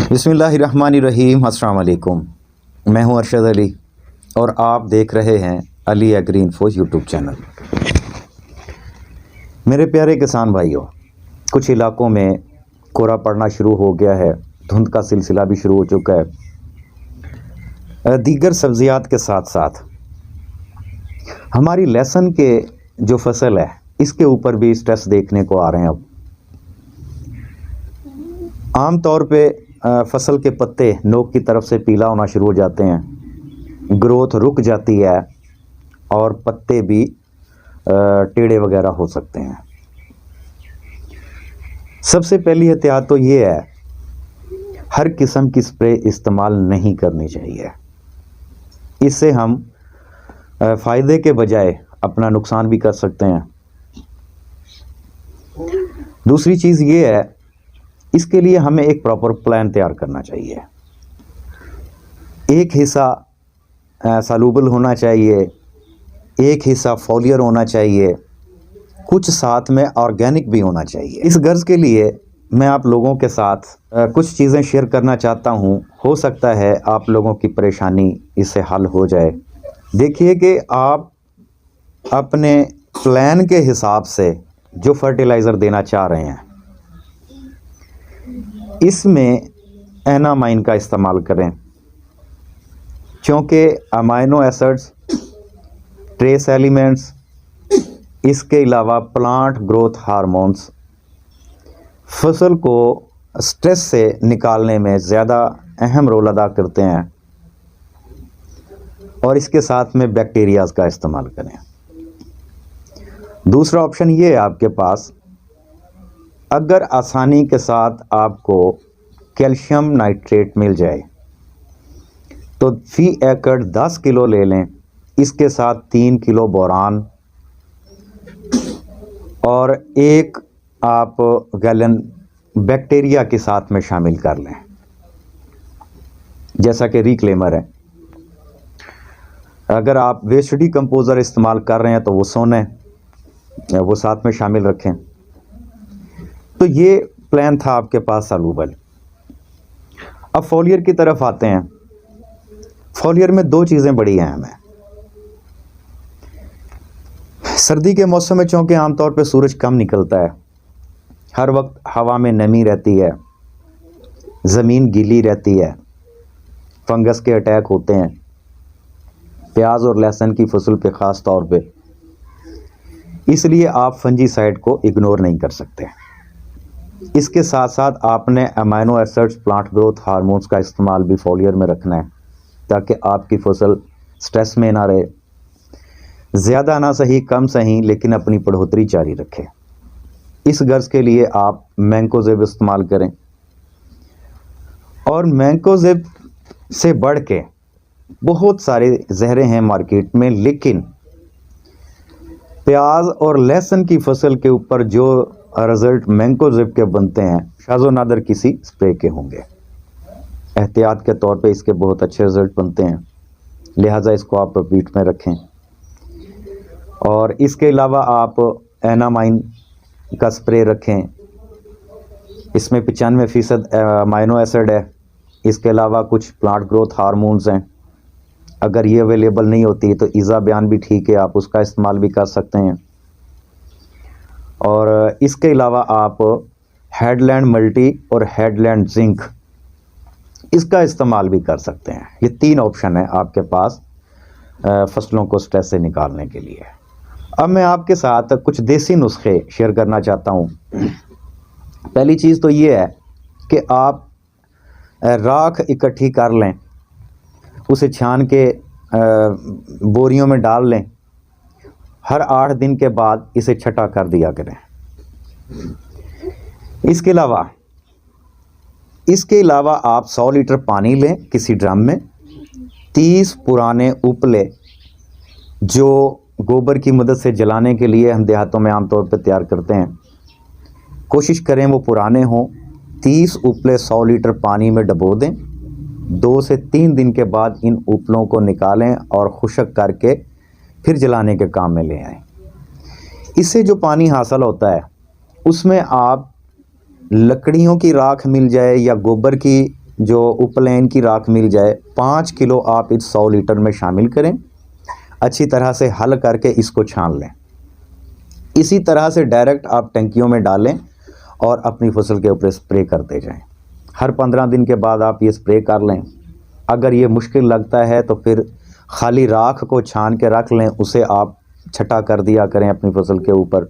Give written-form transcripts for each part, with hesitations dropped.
बिस्मिल्लाहिर्रहमानिर्रहीम। अस्सलाम वालेकुम। मैं हूं अरशद अली और आप देख रहे हैं Ali Agri Info YouTube channel. मेरे प्यारे किसान भाइयों, कुछ इलाकों में कोहरा पड़ना शुरू हो गया है, धुंध का सिलसिला भी शुरू हो चुका है। दीगर सब्जियात के साथ साथ हमारी लहसुन के जो फसल है इसके ऊपर भी स्ट्रेस देखने को आ रहे हैं। अब आम तौर पे फसल के पत्ते नोक की तरफ से पीला होना शुरू हो जाते हैं, ग्रोथ रुक जाती है और पत्ते भी टेढ़े वगैरह हो सकते हैं। सबसे पहली एहतियात तो ये है, हर किस्म की स्प्रे इस्तेमाल नहीं करनी चाहिए। इससे हम फ़ायदे के बजाय अपना नुकसान भी कर सकते हैं। दूसरी चीज़ ये है, इसके लिए हमें एक प्रॉपर प्लान तैयार करना चाहिए। एक हिस्सा सॉल्यूबल होना चाहिए, एक हिस्सा फॉलियर होना चाहिए, कुछ साथ में ऑर्गेनिक भी होना चाहिए। इस गर्ज के लिए मैं आप लोगों के साथ कुछ चीज़ें शेयर करना चाहता हूं। हो सकता है आप लोगों की परेशानी इससे हल हो जाए। देखिए कि आप अपने प्लान के हिसाब से जो फर्टिलाइज़र देना चाह रहे हैं इसमें एनामाइन का इस्तेमाल करें, क्योंकि अमाइनो एसिड्स, ट्रेस एलिमेंट्स, इसके अलावा प्लांट ग्रोथ हार्मोन्स फसल को स्ट्रेस से निकालने में ज़्यादा अहम रोल अदा करते हैं। और इसके साथ में बैक्टीरियाज़ का इस्तेमाल करें। दूसरा ऑप्शन ये है आपके पास, अगर आसानी के साथ आपको कैल्शियम नाइट्रेट मिल जाए तो फी एकड़ 10 किलो ले लें। इसके साथ 3 किलो बोरान और 1 आप गैलन बैक्टीरिया के साथ में शामिल कर लें, जैसा कि रिक्लेमर है। अगर आप वेस्ट डिकम्पोज़र इस्तेमाल कर रहे हैं तो वो सोने वो साथ में शामिल रखें। तो ये प्लान था आपके पास सॉल्यूबल। अब फॉलियर की तरफ आते हैं। फॉलियर में 2 चीज़ें बड़ी अहम हैं। सर्दी के मौसम में चूँकि आमतौर पे सूरज कम निकलता है, हर वक्त हवा में नमी रहती है, ज़मीन गीली रहती है, फंगस के अटैक होते हैं प्याज और लहसुन की फसल पे ख़ास तौर पे। इसलिए आप फंजीसाइड को इग्नोर नहीं कर सकते। इसके साथ साथ आपने amino acids, plant growth hormones का इस्तेमाल भी फॉलियर में रखना है, ताकि आपकी फसल स्ट्रेस में ना रहे। ज़्यादा ना सही, कम सही, लेकिन अपनी बढ़ोतरी जारी रखे। इस गर्ज के लिए आप मैंकोजेब इस्तेमाल करें। और मैंकोजेब से बढ़ के बहुत सारे जहरें हैं मार्केट में, लेकिन प्याज और लहसुन की फसल के ऊपर जो रिज़ल्ट मैंकोजेब के बनते हैं शाज़ो नादर किसी स्प्रे के होंगे। एहतियात के तौर पे इसके बहुत अच्छे रिज़ल्ट बनते हैं, लिहाजा इसको आप रिपीट में रखें। और इसके अलावा आप एनामाइन का स्प्रे रखें। इसमें 95% अमाइनो एसिड है। इसके अलावा कुछ प्लांट ग्रोथ हार्मोन्स हैं। अगर ये अवेलेबल नहीं होती तो इज़ा बयान भी ठीक है, आप उसका इस्तेमाल भी कर सकते हैं। और इसके अलावा आप हेडलैंड मल्टी और हेडलैंड जिंक इसका इस्तेमाल भी कर सकते हैं। ये 3 ऑप्शन है आपके पास फसलों को स्ट्रेस से निकालने के लिए। अब मैं आपके साथ कुछ देसी नुस्खे शेयर करना चाहता हूँ। पहली चीज़ तो ये है कि आप राख इकट्ठी कर लें, उसे छान के बोरियों में डाल लें। हर 8 दिन के बाद इसे छटा कर दिया करें। इसके अलावा आप 100 लीटर पानी लें किसी ड्रम में। 30 पुराने उपले जो गोबर की मदद से जलाने के लिए हम देहातों में आमतौर पर तैयार करते हैं, कोशिश करें वो पुराने हों। 30 उपले 100 लीटर पानी में डबो दें। 2 से 3 दिन के बाद इन उपलों को निकालें और खुश्क करके फिर जलाने के काम में ले आएं। इससे जो पानी हासिल होता है उसमें आप लकड़ियों की राख मिल जाए या गोबर की जो उपलैन की राख मिल जाए 5 किलो आप इस 100 लीटर में शामिल करें। अच्छी तरह से हल करके इसको छान लें। इसी तरह से डायरेक्ट आप टंकियों में डालें और अपनी फसल के ऊपर स्प्रे करते जाएं। हर 15 दिन के बाद आप ये स्प्रे कर लें। अगर ये मुश्किल लगता है तो फिर खाली राख को छान के रख लें, उसे आप छटा कर दिया करें अपनी फसल के ऊपर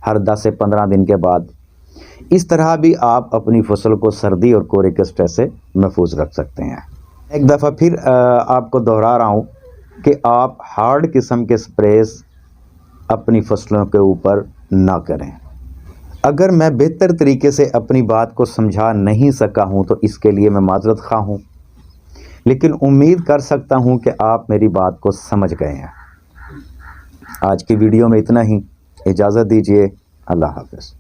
हर 10 से 15 दिन के बाद। इस तरह भी आप अपनी फसल को सर्दी और कोहरे के स्ट्रेस से महफूज रख सकते हैं। एक दफ़ा फिर आपको दोहरा रहा हूँ कि आप हार्ड किस्म के स्प्रेस अपनी फसलों के ऊपर ना करें। अगर मैं बेहतर तरीके से अपनी बात को समझा नहीं सका हूँ तो इसके लिए मैं माजरत खा हूँ, लेकिन उम्मीद कर सकता हूँ कि आप मेरी बात को समझ गए हैं। आज की वीडियो में इतना ही। इजाज़त दीजिए। अल्लाह हाफ़िज़।